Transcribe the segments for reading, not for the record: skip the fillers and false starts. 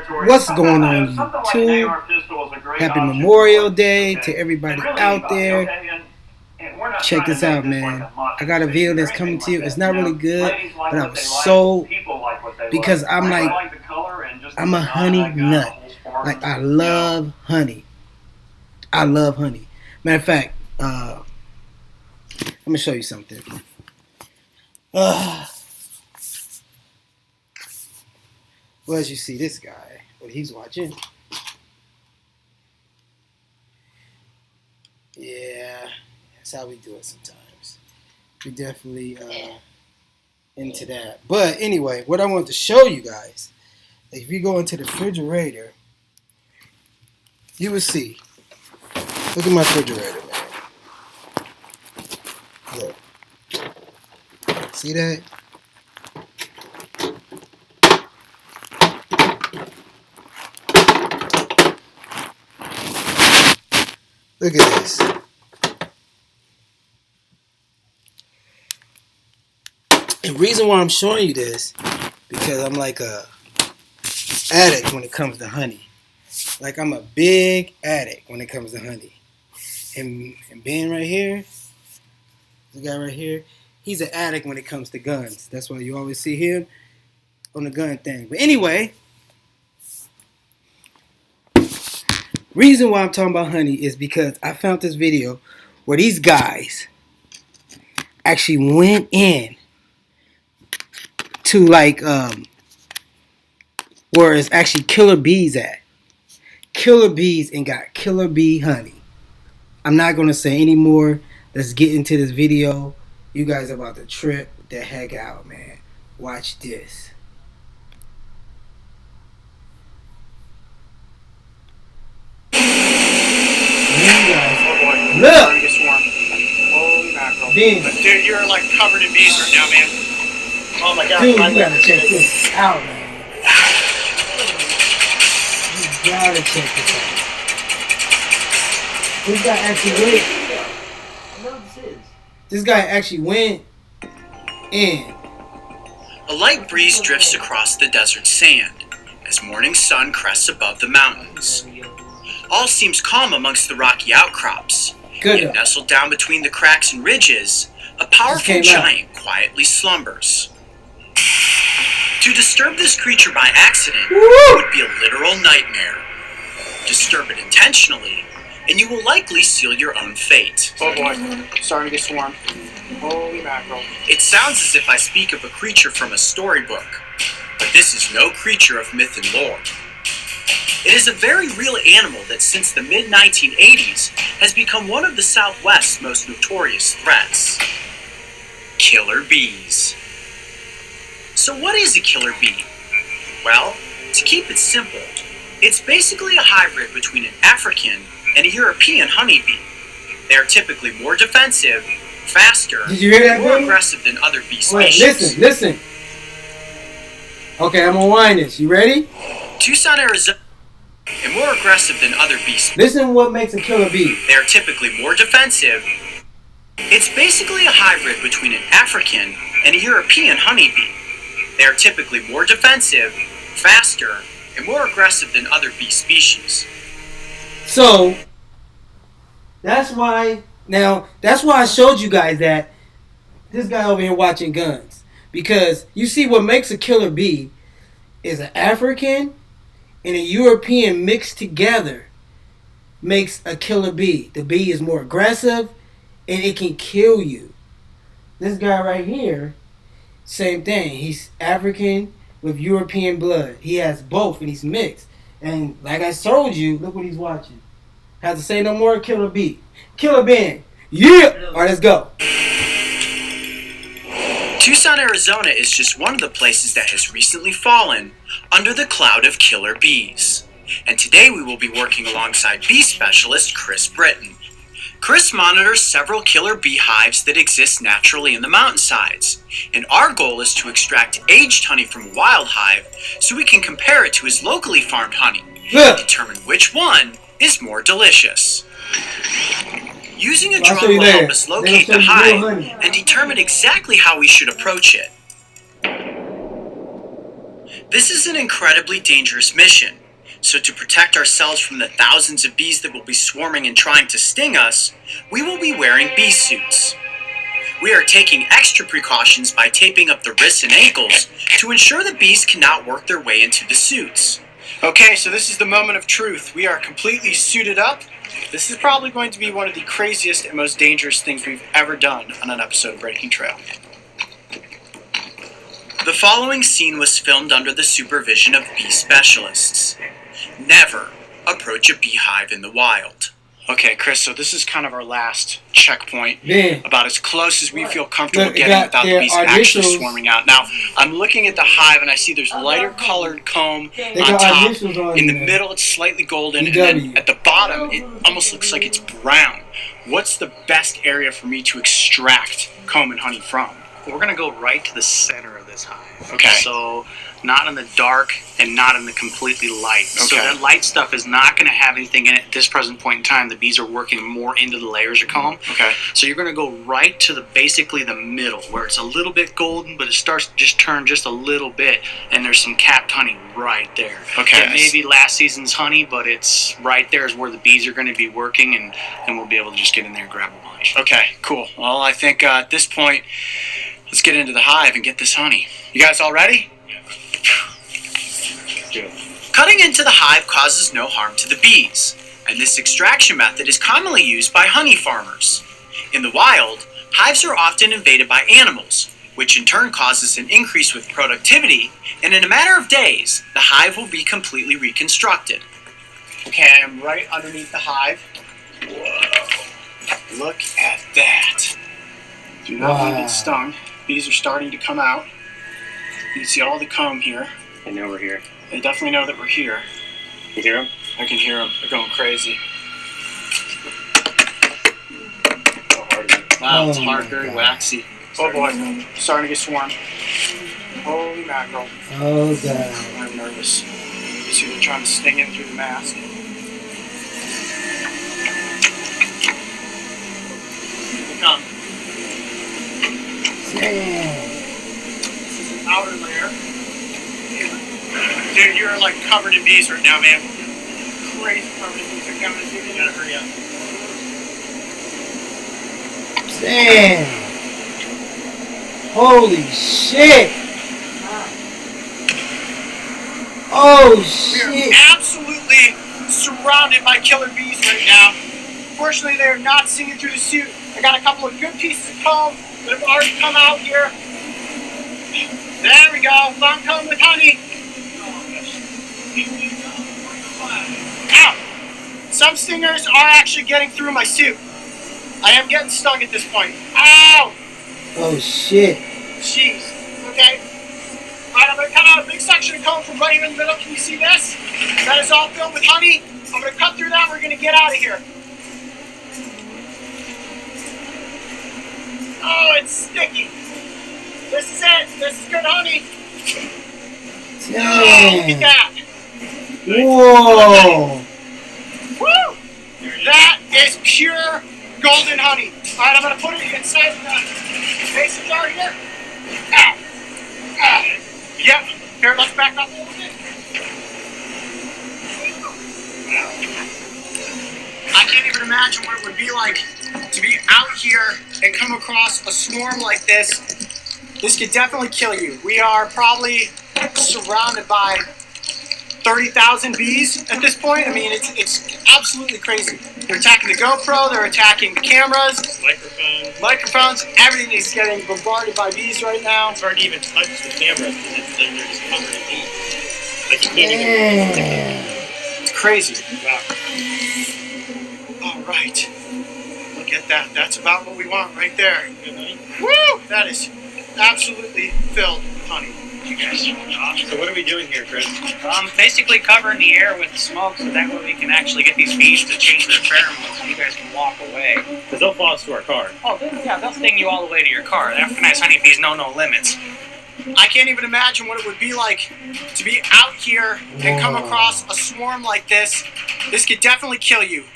What's going on YouTube? Happy Memorial Day to everybody out there. Check this out, man. I got a video that's coming to you. It's not really good, but I was so, because I'm a honey nut. Like, I love honey. I love honey. Matter of fact, let me show you something. Well, as you see, this guy, what he's watching. Yeah, that's how we do it sometimes. We definitely into that. But anyway, what I want to show you guys, if you go into the refrigerator, you will see. Look at my refrigerator, man. Look. See that? Look at this. The reason why I'm showing you this, because I'm like a addict when it comes to honey. Like, I'm a big addict when it comes to honey. And Ben right here, the guy right here, he's an addict when it comes to guns. That's why you always see him on the gun thing. But anyway, reason why I'm talking about honey is because I found this video where these guys actually went in to like where it's actually killer bees at. Killer bees and got killer bee honey. I'm not gonna say any more. Let's get into this video. You guys are about to trip the heck out, man. Watch this. Look! Dude, you're like covered in bees right now, man. Oh my god. Dude, you gotta check this out, man. You gotta check this out. This guy actually went. I know this is. This guy actually went in. A light breeze drifts across the desert sand as morning sun crests above the mountains. All seems calm amongst the rocky outcrops. Yet nestled down between the cracks and ridges, a powerful giant quietly slumbers. To disturb this creature by accident would be a literal nightmare. Disturb it intentionally, and you will likely seal your own fate. Oh boy, starting to get swarmed. Holy mackerel. It sounds as if I speak of a creature from a storybook, but this is no creature of myth and lore. It is a very real animal that since the mid-1980s has become one of the Southwest's most notorious threats. Killer bees. So what is a killer bee? Well, to keep it simple, it's basically a hybrid between an African and a European honeybee. They are typically more defensive, faster, and more aggressive than other bee species. Listen. Okay, I'm gonna wind this. You ready? Tucson, Arizona, and more aggressive than other bee species. Listen to what makes a killer bee. They are typically more defensive. It's basically a hybrid between an African and a European honeybee. They are typically more defensive, faster, and more aggressive than other bee species. So, that's why I showed you guys that this guy over here watching guns. Because you see what makes a killer bee is an African and a European mixed together makes a killer bee. The bee is more aggressive and it can kill you. This guy right here, same thing. He's African with European blood. He has both and he's mixed. And like I told you, look what he's watching. Have to say no more, killer bee. Killer Ben. Yeah! Alright, let's go. Tucson, Arizona is just one of the places that has recently fallen under the cloud of killer bees. And today we will be working alongside bee specialist Chris Britton. Chris monitors several killer beehives that exist naturally in the mountainsides, and our goal is to extract aged honey from a wild hive so we can compare it to his locally farmed honey and determine which one is more delicious. Using a drum will help us locate the hive and determine exactly how we should approach it. This is an incredibly dangerous mission, so to protect ourselves from the thousands of bees that will be swarming and trying to sting us, we will be wearing bee suits. We are taking extra precautions by taping up the wrists and ankles to ensure the bees cannot work their way into the suits. Okay, so this is the moment of truth. We are completely suited up. This is probably going to be one of the craziest and most dangerous things we've ever done on an episode of Breaking Trail. The following scene was filmed under the supervision of bee specialists. Never approach a beehive in the wild. Okay, Chris, so this is kind of our last checkpoint. About as close as we feel comfortable getting without the bees actually swarming out. Now, I'm looking at the hive and I see there's lighter colored comb on top. In the middle, it's slightly golden. And then at the bottom, it almost looks like it's brown. What's the best area for me to extract comb and honey from? We're going to go right to the center of this hive. Okay. So not in the dark and not in the completely light. Okay. So that light stuff is not going to have anything in it at this present point in time. The bees are working more into the layers of comb. Okay. So you're going to go right to basically the middle where it's a little bit golden, but it starts to just turn just a little bit, and there's some capped honey right there. Okay. It may be last season's honey, but it's right there is where the bees are going to be working, and we'll be able to just get in there and grab a bunch. Okay, cool. Well, I think at this point, let's get into the hive and get this honey. You guys all ready? Yeah. Cutting into the hive causes no harm to the bees, and this extraction method is commonly used by honey farmers. In the wild, hives are often invaded by animals, which in turn causes an increase with productivity, and in a matter of days, the hive will be completely reconstructed. Okay, I am right underneath the hive. Whoa. Look at that. Do not want to get stung. Bees are starting to come out. You can see all the comb here. I know we're here. They definitely know that we're here. You hear them? I can hear them. They're going crazy. Wow, it's hard, very waxy. Oh boy, starting to get swarmed. Holy mackerel. Oh god. I'm nervous. You see they're trying to sting in through the mask. Here they come. Damn. This is an outer layer. Dude, you're like covered in bees right now, man. Crazy covered in bees. They're coming to you. You gotta hurry up. Damn. Holy shit. Oh We shit. are absolutely surrounded by killer bees right now. Fortunately, they are not stinging through the suit. I got a couple of good pieces of comb that have already come out here. There we go. Found comb with honey. Ow! Some stingers are actually getting through my suit. I am getting stung at this point. Ow! Oh shit. Jeez. Okay. Alright, I'm going to cut out a big section of comb from right here in the middle. Can you see this? That is all filled with honey. I'm going to cut through that and we're going to get out of here. Oh, it's sticky. This is it. This is good honey. Oh, look at Damn. that. Whoa. Woo! That is pure golden honey. Alright, I'm going to put it inside the mason jar here. Ow. Ow. Yep. Here, let's back up a little bit. I can't even imagine what it would be like to be out here and come across a swarm like this. This could definitely kill you. We are probably surrounded by 30,000 bees at this point. I mean, it's absolutely crazy. They're attacking the GoPro, they're attacking the cameras, microphones, everything is getting bombarded by bees right now. It's hard to even touch the camera because they're just covered in bees. Like you can't even. Damn. It's crazy. Wow. All right. Look at that. That's about what we want right there. Good honey. Woo! That is absolutely filled with honey. You guys are awesome. So what are we doing here, Chris? Basically covering the air with smoke so that way we can actually get these bees to change their pheromones and you guys can walk away. Because they'll follow us to our car. Oh, they'll sting you all the way to your car. The Africanized honeybees know no limits. I can't even imagine what it would be like to be out here and come across a swarm like this. This could definitely kill you.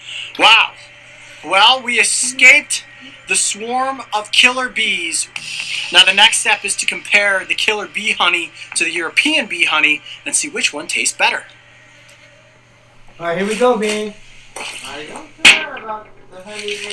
Wow. Well, we escaped the swarm of killer bees. Now the next step is to compare the killer bee honey to the European bee honey and see which one tastes better. All right, here we go, man.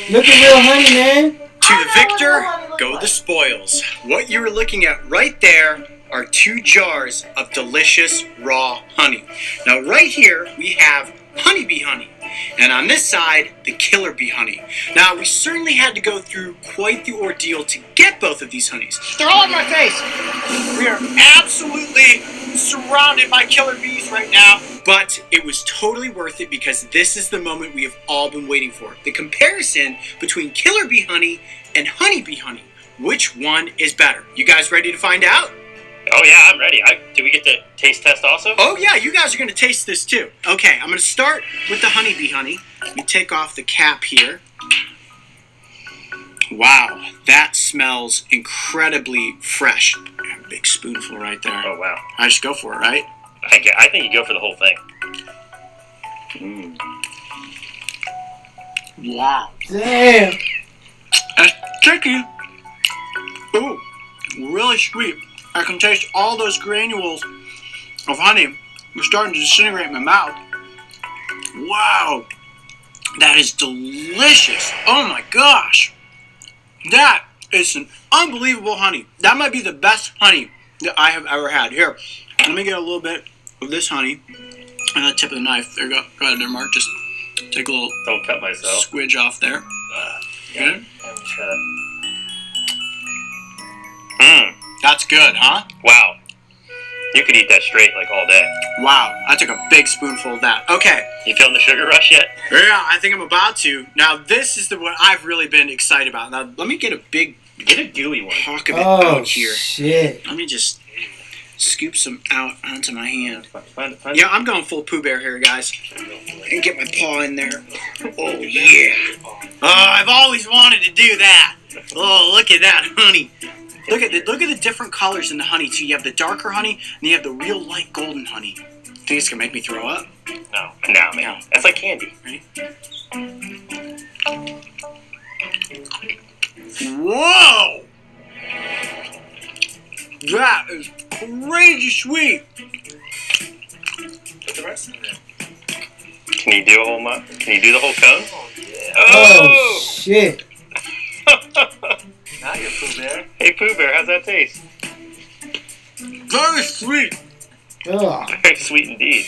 Looking real honey, man. To the victor, go the spoils. What you're looking at right there are 2 jars of delicious raw honey. Now right here we have honeybee honey, and on this side the killer bee honey. Now we certainly had to go through quite the ordeal to get both of these honeys. They're all in my face. We are absolutely surrounded by killer bees right now, but it was totally worth it because this is the moment we have all been waiting for. The comparison between killer bee honey and honeybee honey. Which one is better? You guys ready to find out? Oh yeah, I'm ready. Do we get the taste test also? Oh yeah, you guys are going to taste this too. Okay, I'm going to start with the honeybee honey. Let me take off the cap here. Wow, that smells incredibly fresh. A big spoonful right there. Oh wow. I just go for it, right? I think you go for the whole thing. Wow. Damn. That's sticky. Ooh, really sweet. I can taste all those granules of honey. They're starting to disintegrate in my mouth. Wow. That is delicious. Oh my gosh. That is an unbelievable honey. That might be the best honey that I have ever had. Here, let me get a little bit of this honey on the tip of the knife. There you go. Go ahead there, Mark. Just take a little Don't cut myself. squidge off there. Good? That's good, huh? Wow. You could eat that straight like all day. Wow, I took a big spoonful of that. Okay. You feeling the sugar rush yet? Yeah, I think I'm about to. Now, this is the one I've really been excited about. Now, let me get a big Get a gooey one. hunk of it Oh, out here. shit. Let me just scoop some out onto my hand. Find Yeah, I'm going full Pooh Bear here, guys. And get my paw in there. Oh, yeah. Oh, I've always wanted to do that. Oh, look at that honey. Look at the different colors in the honey, too. You have the darker honey, and you have the real light golden honey. Think it's going to make me throw up? No, man. No. That's like candy. Ready? Whoa! That is crazy sweet. Put the rest in there. Can you do a whole Can you do the whole cone? Oh, shit. Now you're Pooh Bear. Hey Pooh Bear, how's that taste? Very sweet. Ugh. Very sweet indeed.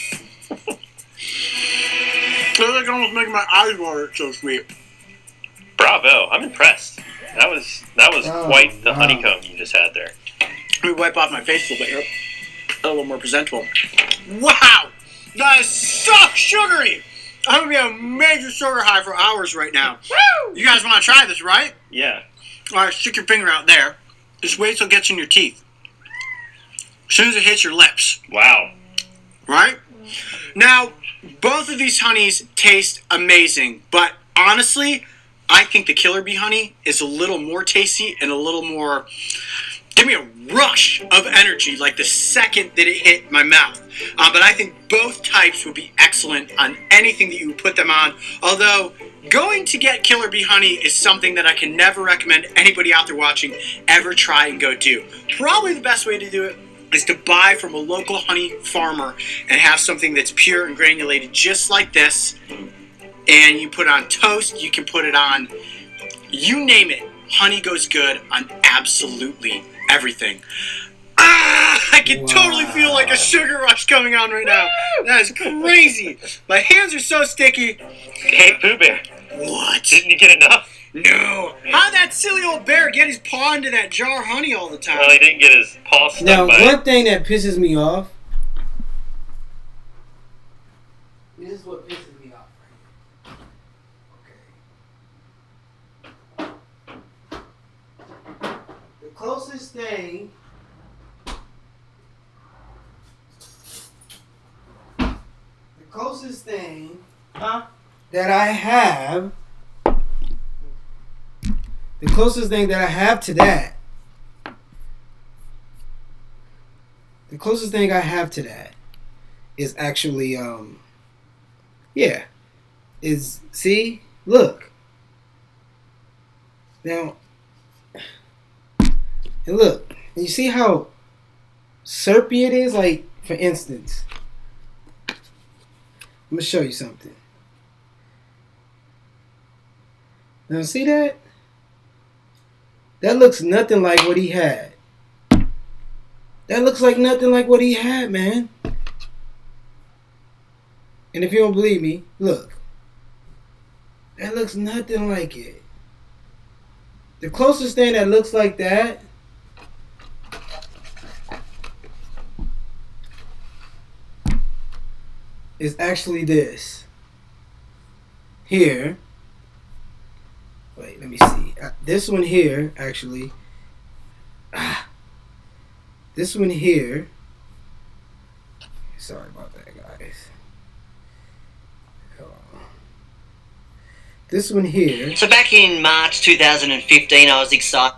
Feels like almost making my eyes water. It's so sweet. Bravo! I'm impressed. That was quite the wow. honeycomb you just had there. Let me wipe off my face a little bit here. A little more presentable. Wow! That is so sugary! I'm gonna be on a major sugar high for hours right now. Woo! You guys want to try this, right? Yeah. All right, stick your finger out there. Just wait till it gets in your teeth. As soon as it hits your lips. Wow. Right? Now, both of these honeys taste amazing, but honestly, I think the killer bee honey is a little more tasty and a little more... Give me a rush of energy like the second that it hit my mouth. But I think both types would be excellent on anything that you would put them on. Although, going to get killer bee honey is something that I can never recommend anybody out there watching ever try and go do. Probably the best way to do it is to buy from a local honey farmer and have something that's pure and granulated just like this. And you put it on toast, you can put it on, you name it. Honey goes good on absolutely everything. I can totally feel like a sugar rush coming on right now. That is crazy. My hands are so sticky. Hey Pooh Bear, What? didn't you get enough? No. How'd that silly old bear get his paw into that jar of honey all the time? Well, he didn't get his paw stuck Now, by one thing that pisses me off. This is what pisses me off. Okay. The closest thing. The closest thing that I have. The closest thing that I have to that. The closest thing I have to that is actually, see, look, Now, and look, you see how syrupy it is? Like, for instance, I'm going to show you something. Now, see that? That looks nothing like what he had. That looks like nothing like what he had, man. And if you don't believe me, look. That looks nothing like it. The closest thing that looks like that is actually this. Here. Wait, let me see. This one here, actually. This one here. Sorry about that, guys. Hold on. This one here. So back in March 2015, I was excited.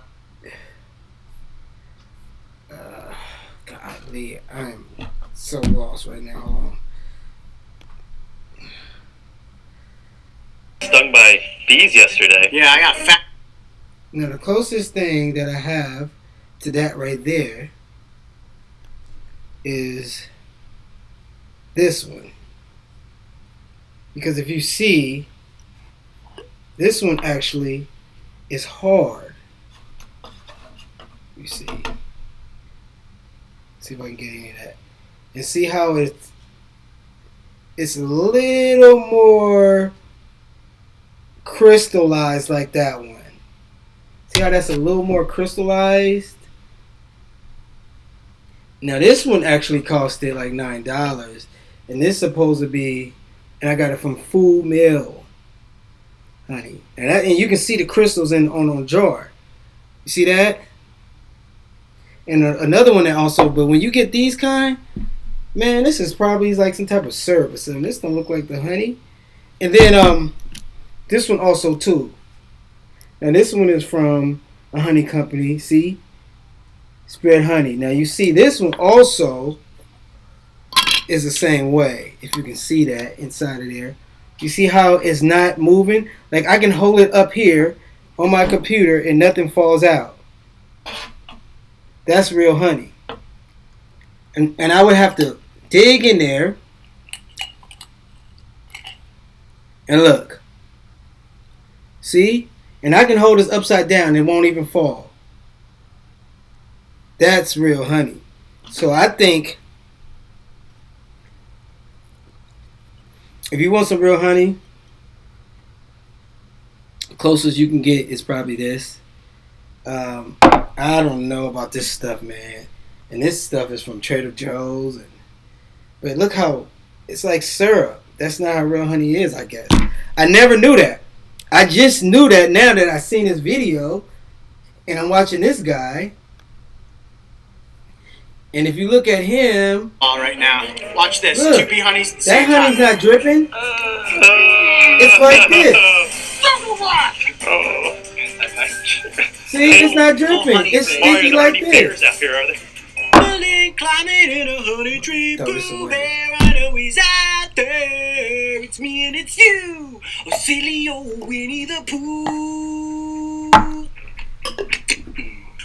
Golly, I'm so lost right now. Hold on. Stung by bees yesterday. Yeah, I got fat. Now, the closest thing that I have to that right there is this one. Because if you see, this one actually is hard. You see. See if I can get any of that. And see how it's a little more crystallized like that one. See how that's a little more crystallized? Now this one actually costed like $9. And this is supposed to be, and I got it from Full Mill, honey. And you can see the crystals on the jar. You see that? And another one that also, but when you get these kind, man, this is probably like some type of syrup or something. This don't look like the honey. And then this one also too. Now this one is from a honey company. See? Spread Honey. Now you see this one also is the same way. If you can see that inside of there. You see how it's not moving? Like I can hold it up here on my computer and nothing falls out. That's real honey. And I would have to dig in there and look. See? And I can hold this upside down and it won't even fall. That's real honey. So I think if you want some real honey, the closest you can get is probably this. I don't know about this stuff, man. And this stuff is from Trader Joe's. But look how it's like syrup. That's not how real honey is, I guess. I never knew that. I just knew that now that I seen this video and I'm watching this guy. And if you look at him, All right now, watch this. Look, 2B honeys. that honey's not dripping. It's like this. See, it's not dripping. It's sticky like this. Out here, are they? Climbing in a honey tree. Throw this Pooh away. Bear, I know he's out there. It's me and it's you. Oh, silly old Winnie the Pooh.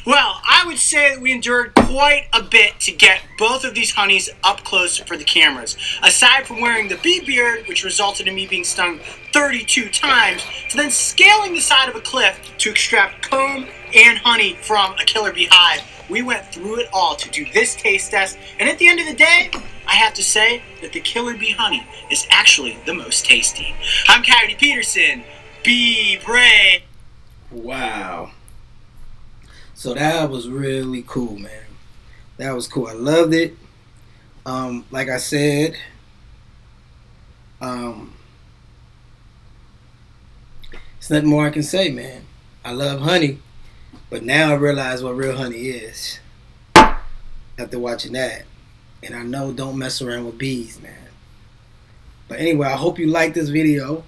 Well, I would say that we endured quite a bit to get both of these honeys up close for the cameras. Aside from wearing the bee beard, which resulted in me being stung 32 times, to then scaling the side of a cliff to extract comb and honey from a killer bee hive, we went through it all to do this taste test. And at the end of the day, I have to say that the killer bee honey is actually the most tasty. I'm Coyote Peterson. Be brave. Wow. So that was really cool, man. That was cool. I loved it. Like I said, it's nothing more I can say, man. I love honey, but now I realize what real honey is after watching that. And I know don't mess around with bees, man. But anyway, I hope you like this video.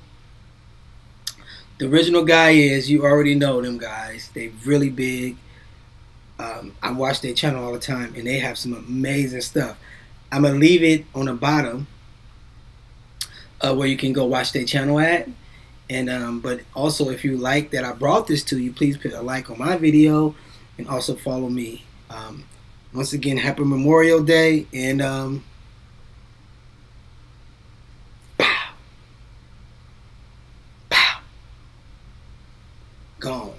The original guy is, you already know them guys. They really big. I watch their channel all the time, and they have some amazing stuff. I'm going to leave it on the bottom where you can go watch their channel at. And but also, if you like that I brought this to you, please put a like on my video and also follow me. Once again, happy Memorial Day, and pow, pow, gone.